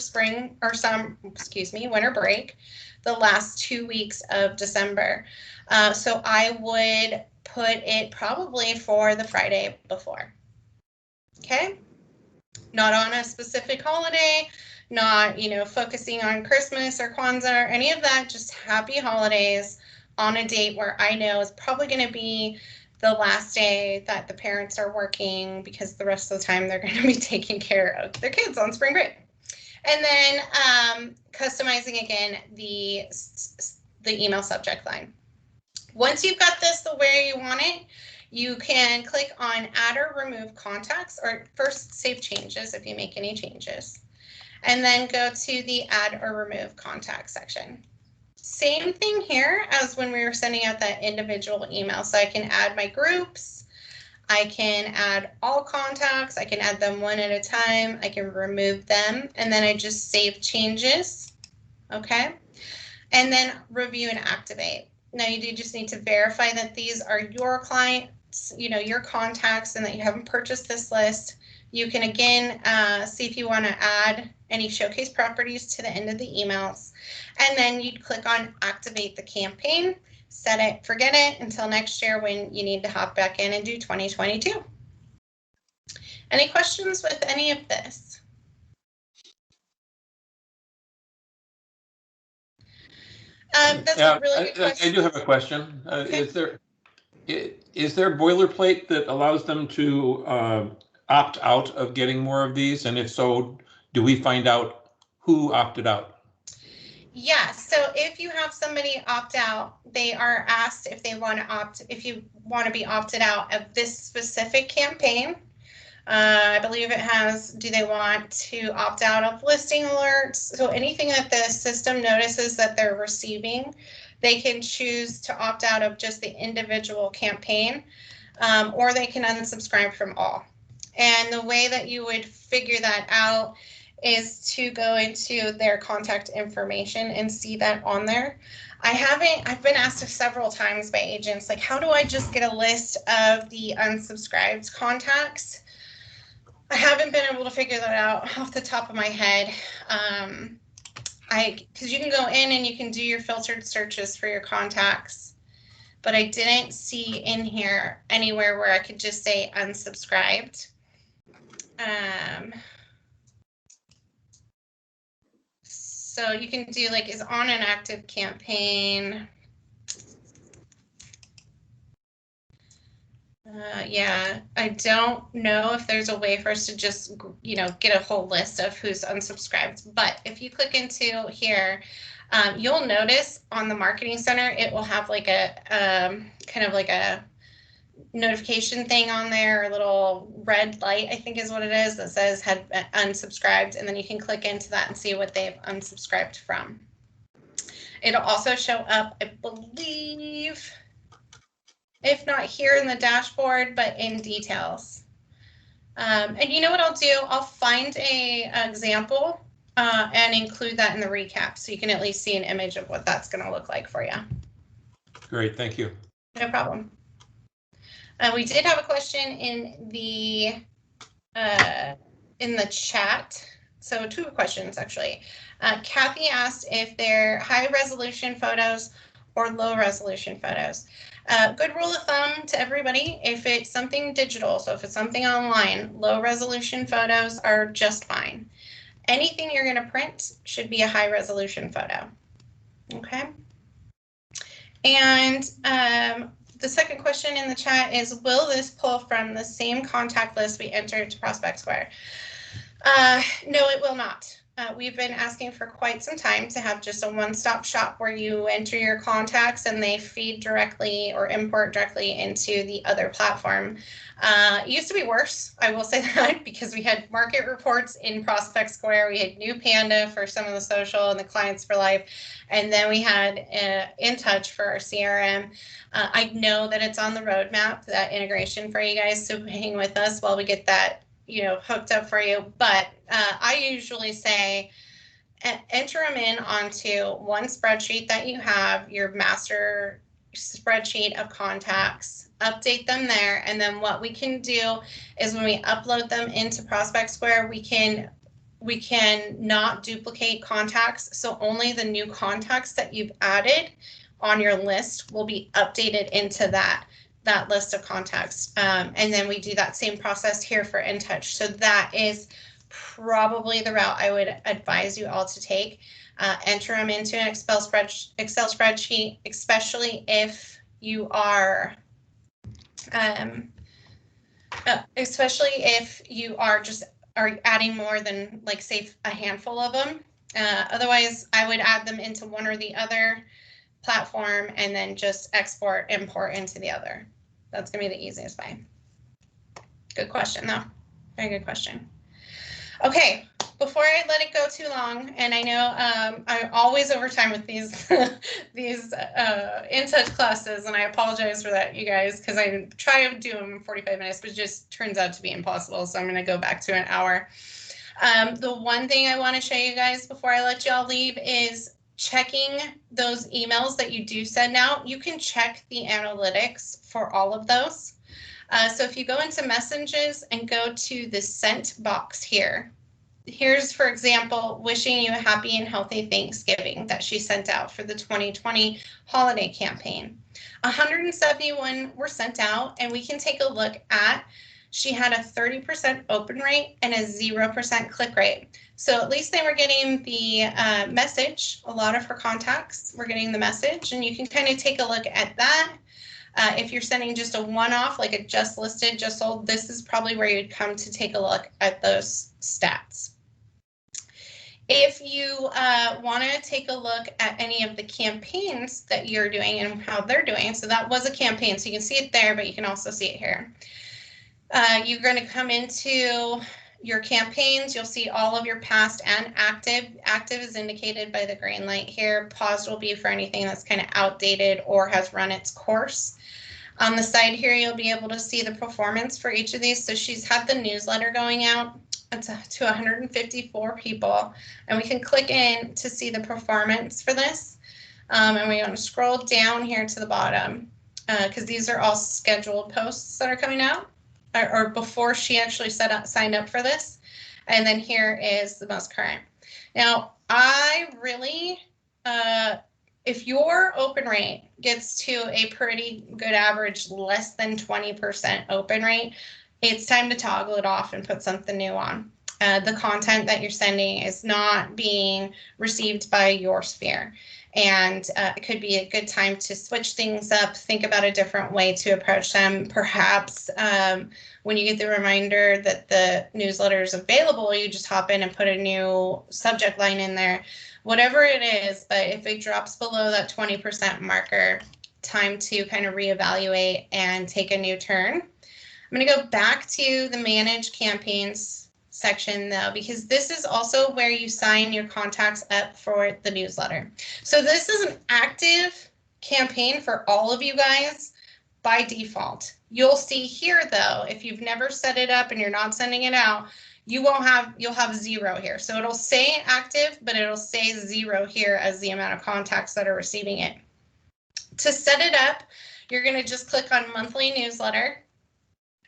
winter break, the last 2 weeks of December. So I would put it probably for the Friday before. Okay. Not on a specific holiday, not, focusing on Christmas or Kwanzaa or any of that, just happy holidays on a date where I know is probably going to be the last day that the parents are working, because the rest of the time they're going to be taking care of their kids on spring break. And then customizing again the email subject line. Once you've got this the way you want it, you can click on add or remove contacts, or first save changes if you make any changes, and then go to the add or remove contact section. Same thing here as when we were sending out that individual email. So I can add my groups, I can add all contacts, I can add them one at a time, I can remove them, and then I just save changes, okay? And then review and activate. Now you do just need to verify that these are your clients, your contacts, and that you haven't purchased this list. You can again see if you want to add any showcase properties to the end of the emails, and then you'd click on activate the campaign, set it, forget it until next year when you need to hop back in and do 2022. Any questions with any of this? That's Yeah, a really good I question. do have a question. Okay. Is there boilerplate that allows them to opt out of getting more of these? And if so, do we find out who opted out? Yeah, so if you have somebody opt out, they are asked if they want to if you want to be opted out of this specific campaign. I believe it has, do they want to opt out of listing alerts? So anything that the system notices that they're receiving, they can choose to opt out of just the individual campaign, or they can unsubscribe from all. And the way that you would figure that out is to go into their contact information and see that on there. I've been asked several times by agents, like, how do I just get a list of the unsubscribed contacts? I haven't been able to figure that out off the top of my head. Because you can go in and you can do your filtered searches for your contacts, but I didn't see in here anywhere where I could just say unsubscribed. So you can do like, is on an active campaign. Yeah, I don't know if there's a way for us to just, get a whole list of who's unsubscribed. But if you click into here, you'll notice on the Marketing Center, it will have like a kind of like a notification thing on there, a little red light, I think is what it is, that says had unsubscribed. And then you can click into that and see what they've unsubscribed from. It'll also show up, I believe, if not here in the dashboard, but in details. And you know what I'll do? I'll find a example and include that in the recap, so you can at least see an image of what that's going to look like for you. Great, thank you. No problem. We did have a question in the chat. So 2 questions actually. Kathy asked if they're high resolution photos or low resolution photos. Good rule of thumb to everybody, if it's something digital, so if it's something online, low resolution photos are just fine. Anything you're going to print should be a high resolution photo. Okay. And the second question in the chat is, will this pull from the same contact list we entered to Prospect Square? No, it will not. We've been asking for quite some time to have just a one-stop shop where you enter your contacts and they feed directly or import directly into the other platform. It used to be worse, I will say that, because we had market reports in Prospect Square. We had New Panda for some of the social and the clients for life. And then we had InTouch for our CRM. I know that it's on the roadmap, that integration for you guys, so hang with us while we get that hooked up for you. But I usually say enter them in onto one spreadsheet that you have, your master spreadsheet of contacts, update them there. And then what we can do is when we upload them into Prospect Square, we can not duplicate contacts. So only the new contacts that you've added on your list will be updated into that list of contacts. And then we do that same process here for InTouch. So that is probably the route I would advise you all to take. Enter them into an Excel spreadsheet, especially if you are are adding more than, like, say, a handful of them. Otherwise, I would add them into one or the other platform and then just export, import into the other. That's gonna be the easiest way. Good question though, very good question. Okay, before I let it go too long, and I know I'm always over time with these InTouch classes, and I apologize for that, you guys, because I try to do them in 45 minutes, but it just turns out to be impossible. So I'm gonna go back to an hour. The one thing I want to show you guys before I let y'all leave is checking those emails that you do send out. You can check the analytics for all of those. So if you go into messages and go to the sent box here, here's, for example, wishing you a happy and healthy Thanksgiving that she sent out for the 2020 holiday campaign. 171 were sent out, and we can take a look at, she had a 30% open rate and a 0% click rate. So at least they were getting the message. A lot of her contacts were getting the message, and you can kind of take a look at that. If you're sending just a one-off, like a just listed, just sold, this is probably where you'd come to take a look at those stats. If you want to take a look at any of the campaigns that you're doing and how they're doing, so that was a campaign, so you can see it there, but you can also see it here. You're going to come into your campaigns. You'll see all of your past and active. Active is indicated by the green light here. Paused will be for anything that's kind of outdated or has run its course. On the side here, you'll be able to see the performance for each of these. So she's had the newsletter going out to 154 people, and we can click in to see the performance for this. And we want to scroll down here to the bottom because these are all scheduled posts that are coming out or before she actually signed up for this. And then here is the most current. Now, I really, if your open rate gets to a pretty good average, less than 20% open rate, it's time to toggle it off and put something new on. The content that you're sending is not being received by your sphere. And it could be a good time to switch things up, think about a different way to approach them. Perhaps when you get the reminder that the newsletter is available, you just hop in and put a new subject line in there. Whatever it is, but if it drops below that 20% marker, time to kind of reevaluate and take a new turn. I'm going to go back to the Manage Campaigns section though, because this is also where you sign your contacts up for the newsletter. So this is an active campaign for all of you guys by default. You'll see here though, if you've never set it up and you're not sending it out, you'll have 0 here. So it'll say active, but it'll say 0 here as the amount of contacts that are receiving it. To set it up, you're going to just click on monthly newsletter,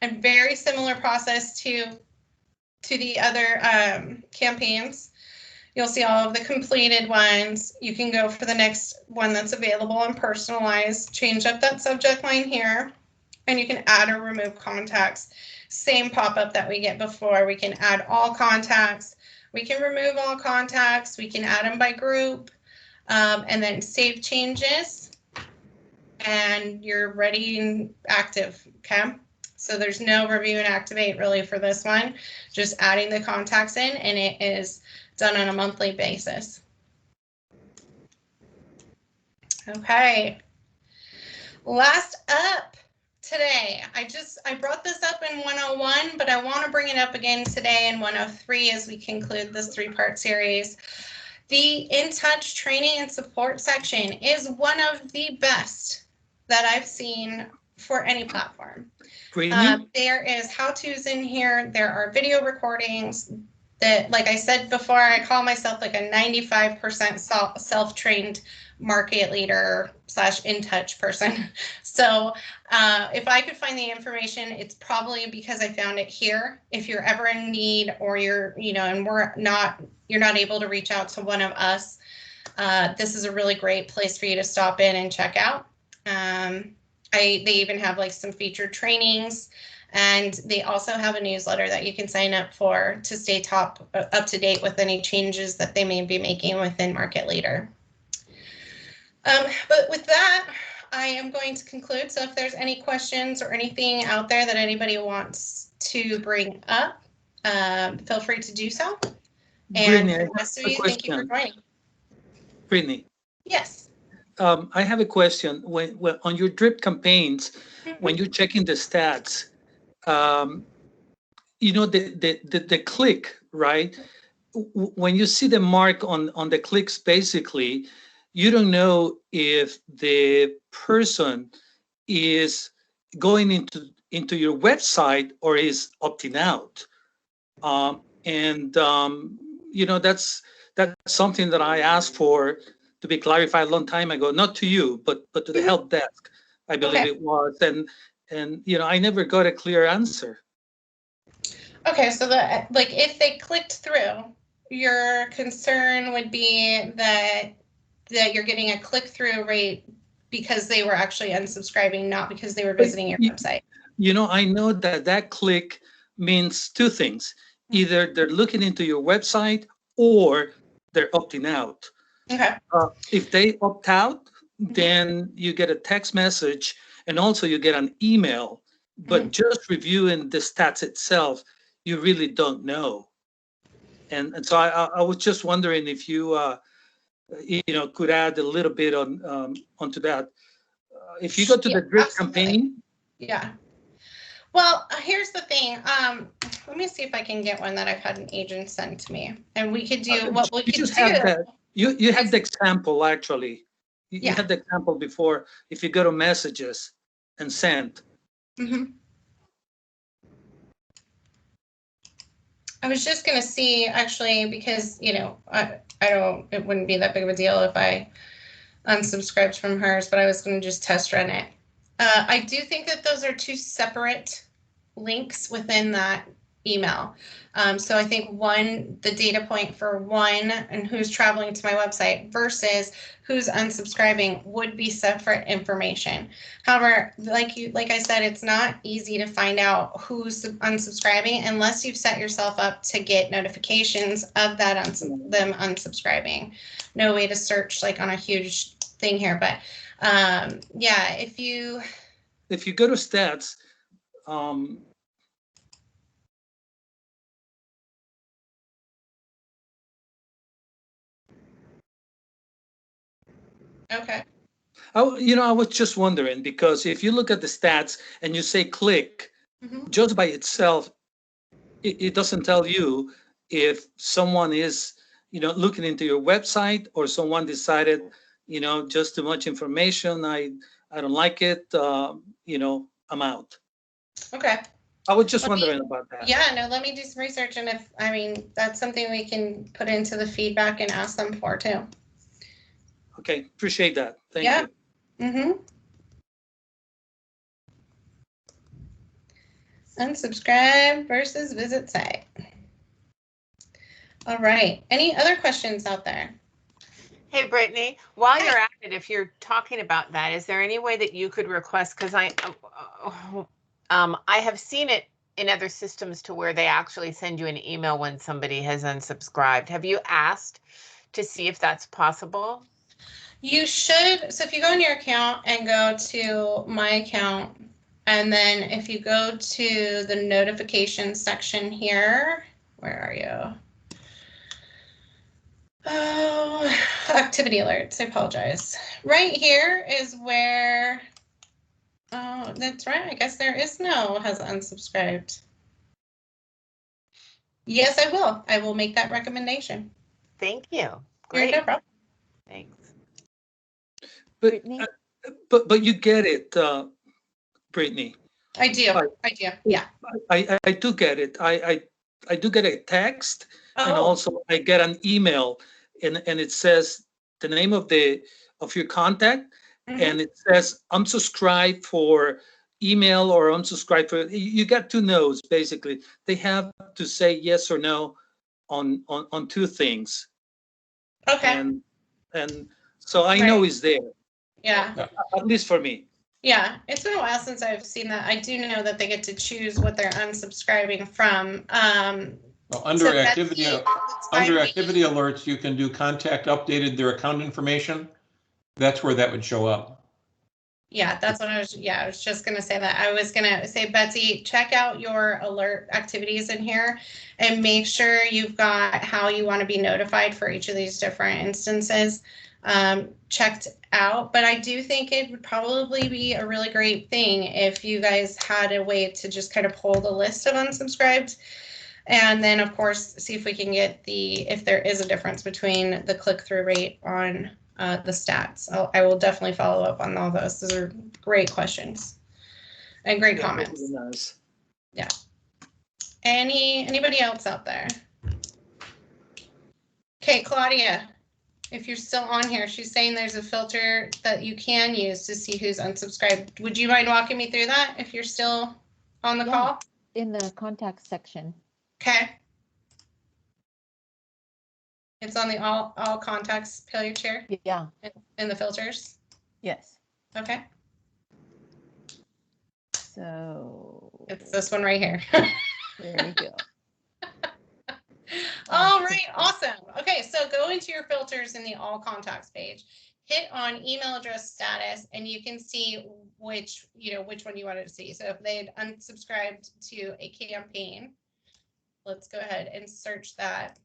and very similar process to the other campaigns. You'll see all of the completed ones. You can go for the next one that's available and personalize, change up that subject line here, and you can add or remove contacts. Same pop-up that we get before. We can add all contacts. We can remove all contacts. We can add them by group, and then save changes, and you're ready and active, okay? So there's no review and activate really for this one, just adding the contacts in, and it is done on a monthly basis. Okay. Last up today, I brought this up in 101, but I want to bring it up again today in 103 as we conclude this 3-part series. The InTouch training and support section is one of the best that I've seen for any platform. There is how-tos in here. There are video recordings that, like I said before, I call myself like a 95% self-trained market leader / InTouch person. So if I could find the information, it's probably because I found it here. If you're ever in need, or you're not able to reach out to one of us, this is a really great place for you to stop in and check out. They even have like some featured trainings, and they also have a newsletter that you can sign up for to stay up to date with any changes that they may be making within Market Leader. But with that, I am going to conclude. So if there's any questions or anything out there that anybody wants to bring up, feel free to do so. And Brittany, for the rest of you, thank you for joining. Brittany. Yes. I have a question. When on your drip campaigns, when you're checking the stats, the click, right? When you see the mark on the clicks, basically, you don't know if the person is going into your website or is opting out. That's something that I asked for to be clarified a long time ago, not to you, but to the help desk, I believe it was. And I never got a clear answer. Okay, so if they clicked through, your concern would be that you're getting a click-through rate because they were actually unsubscribing, not because they were visiting your website. I know that click means two things. Either they're looking into your website or they're opting out. Okay. If they opt out, then you get a text message and also you get an email. But just reviewing the stats itself, you really don't know. And so I was just wondering if you could add a little bit onto that. If you go to the drip campaign. Yeah. Well, here's the thing. Let me see if I can get one that I've had an agent send to me, and we could do what we could do. You have the example actually. You had the example before. If you go to messages and send. I was just gonna see actually because I don't. It wouldn't be that big of a deal if I unsubscribed from hers, but I was gonna just test run it. I do think that those are two separate links within that email. So I think the data point for one and who's traveling to my website versus who's unsubscribing would be separate information. However, like I said, it's not easy to find out who's unsubscribing unless you've set yourself up to get notifications of that them unsubscribing. No way to search like on a huge thing here, but yeah, if you go to stats, okay. I was just wondering because if you look at the stats and you say click, just by itself, it doesn't tell you if someone is, looking into your website or someone decided, just too much information. I don't like it. I'm out. Okay. I was just wondering about that. Yeah, no, let me do some research. And that's something we can put into the feedback and ask them for too. Okay, appreciate that. Thank you. Unsubscribe versus visit site. All right. Any other questions out there? Hey, Brittany, while you're at it, if you're talking about that, is there any way that you could request, because I have seen it in other systems to where they actually send you an email when somebody has unsubscribed. Have you asked to see if that's possible? You should. So if you go in your account and go to my account, and then if you go to the notification section here, where are you? Oh, activity alerts. I apologize. Right here is where, oh, that's right. I guess there is no has unsubscribed. Yes, I will. I will make that recommendation. Thank you. Great. No problem. Thanks. But you get it, Brittany. I do. I do. Yeah. I do get it. I do get a text, and also I get an email, and it says the name of your contact, and it says unsubscribe for email or unsubscribe for. You got two no's basically. They have to say yes or no on two things. Okay. And so I know it's there. Yeah. At least for me. Yeah, it's been a while since I've seen that. I do know that they get to choose what they're unsubscribing from. Well, under activity alerts, you can do contact updated their account information. That's where that would show up. Yeah, that's what I was just going to say that. I was going to say, Betsy, check out your alert activities in here and make sure you've got how you want to be notified for each of these different instances checked out. But I do think it would probably be a really great thing if you guys had a way to just kind of pull the list of unsubscribed. And then, of course, see if we can get if there is a difference between the click-through rate on the stats. I will definitely follow up on all those. Those are great questions and great comments. Really nice. Yeah. Anybody else out there? Okay, Claudia, if you're still on here, she's saying there's a filter that you can use to see who's unsubscribed. Would you mind walking me through that if you're still on the call? In the contact section. Okay. It's on the all contacts page here? Yeah. In the filters? Yes. Okay. So It's this one right here. there you go. All right, awesome. Okay, so go into your filters in the all contacts page, hit on email address status, and you can see which one you wanted to see. So if they had unsubscribed to a campaign, let's go ahead and search that.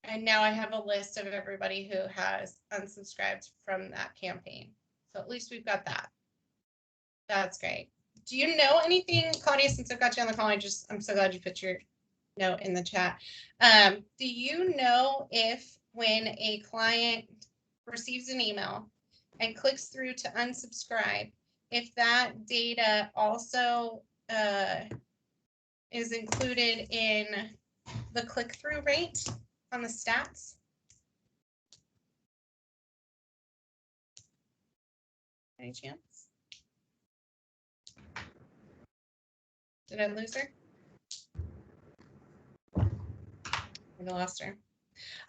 And now I have a list of everybody who has unsubscribed from that campaign. So at least we've got that. That's great. Do you know anything, Claudia, since I've got you on the call, I'm so glad you put your note in the chat. Do you know if when a client receives an email and clicks through to unsubscribe, if that data also is included in the click-through rate on the stats? Any chance? Did I lose her? I lost her.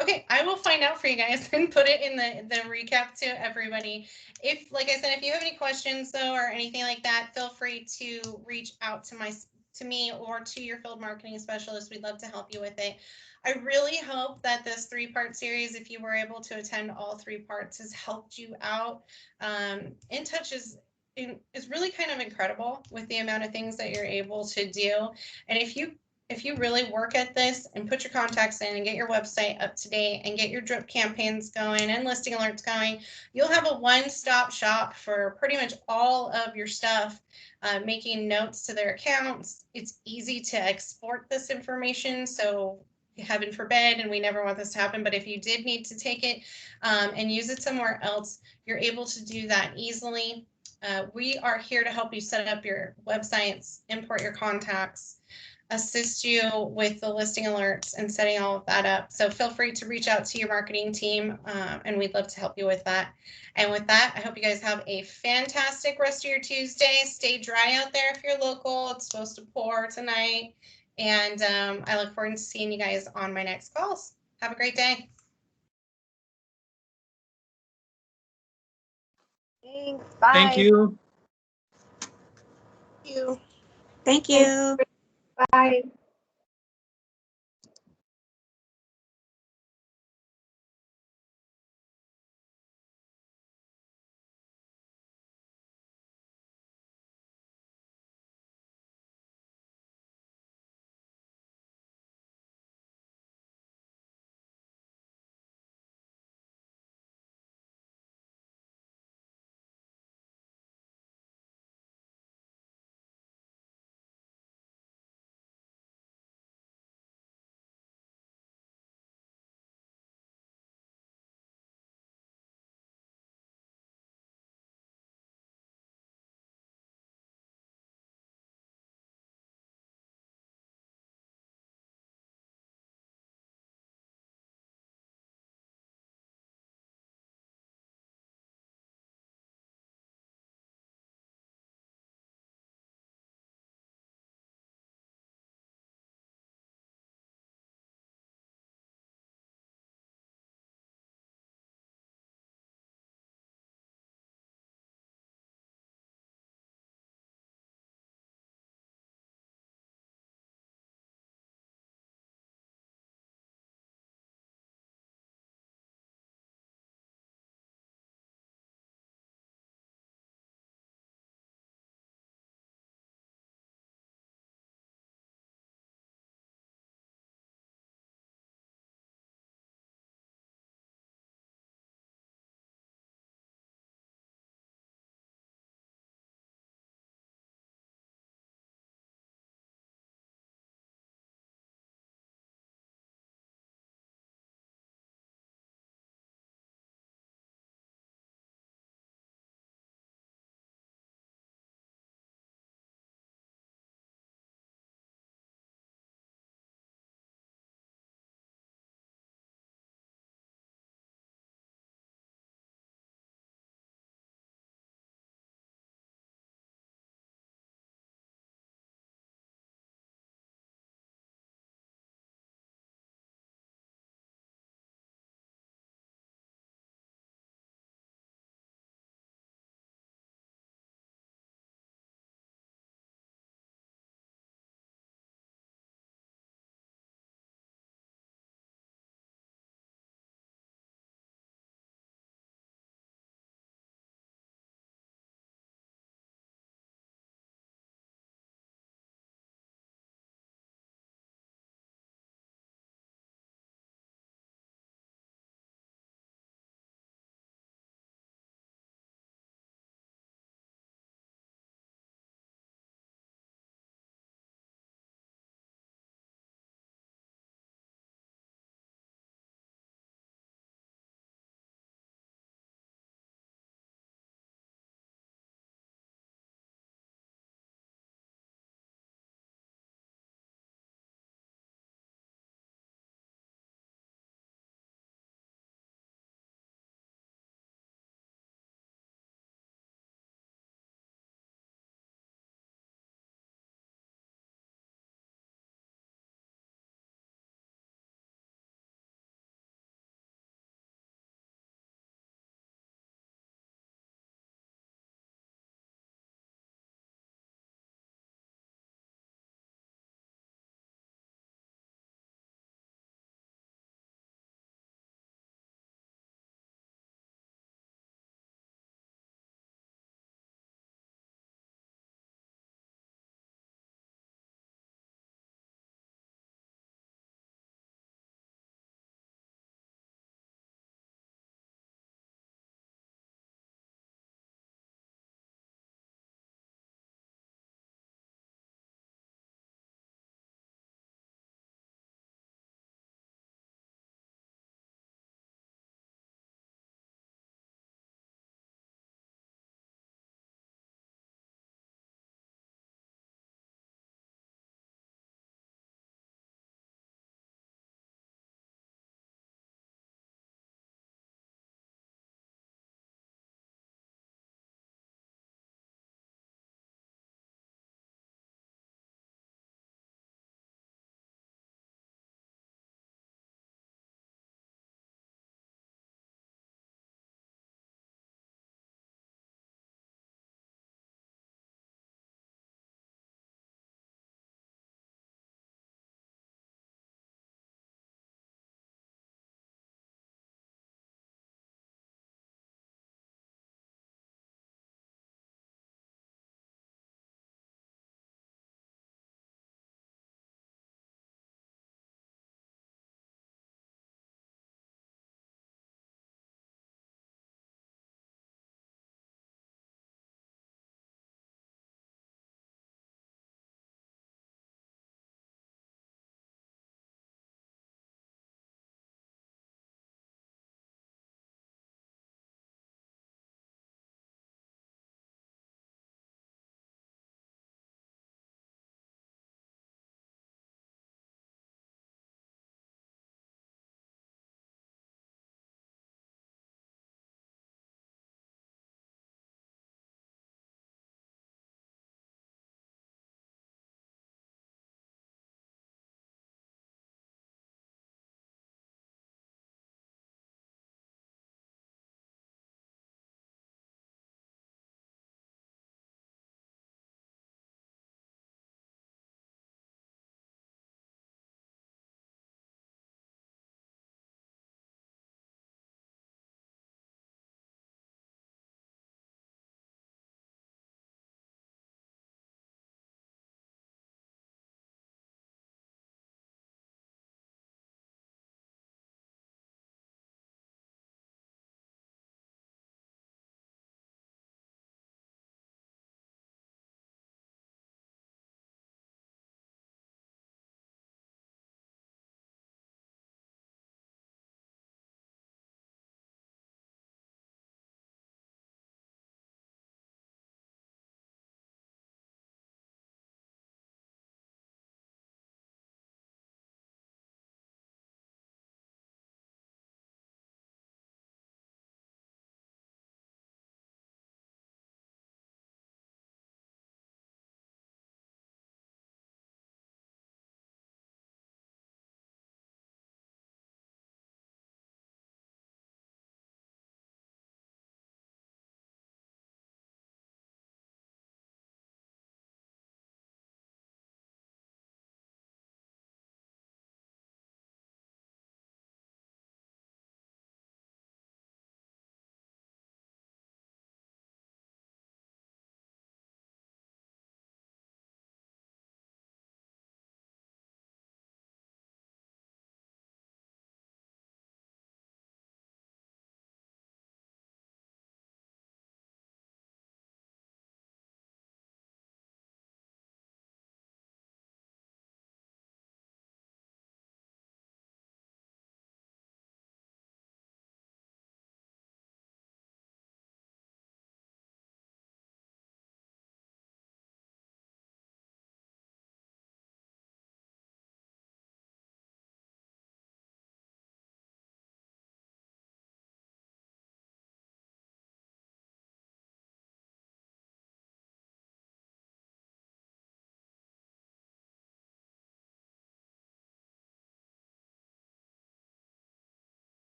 Okay, I will find out for you guys and put it in the recap to everybody. If, like I said, if you have any questions though or anything like that, feel free to reach out to me or to your field marketing specialist. We'd love to help you with it. I really hope that this 3-part series, if you were able to attend all 3 parts, has helped you out. InTouch is really kind of incredible with the amount of things that you're able to do. And if you really work at this and put your contacts in and get your website up to date and get your drip campaigns going and listing alerts going, you'll have a one-stop shop for pretty much all of your stuff, making notes to their accounts. It's easy to export this information, so heaven forbid, and we never want this to happen, but if you did need to take it and use it somewhere else, you're able to do that easily. We are here to help you set up your websites, import your contacts, assist you with the listing alerts and setting all of that up. So feel free to reach out to your marketing team and we'd love to help you with that. And with that, I hope you guys have a fantastic rest of your Tuesday. Stay dry out there if you're local. It's supposed to pour tonight. And I look forward to seeing you guys on my next calls. Have a great day. Thanks. Bye. Thank you. Thank you. Thank you. Bye.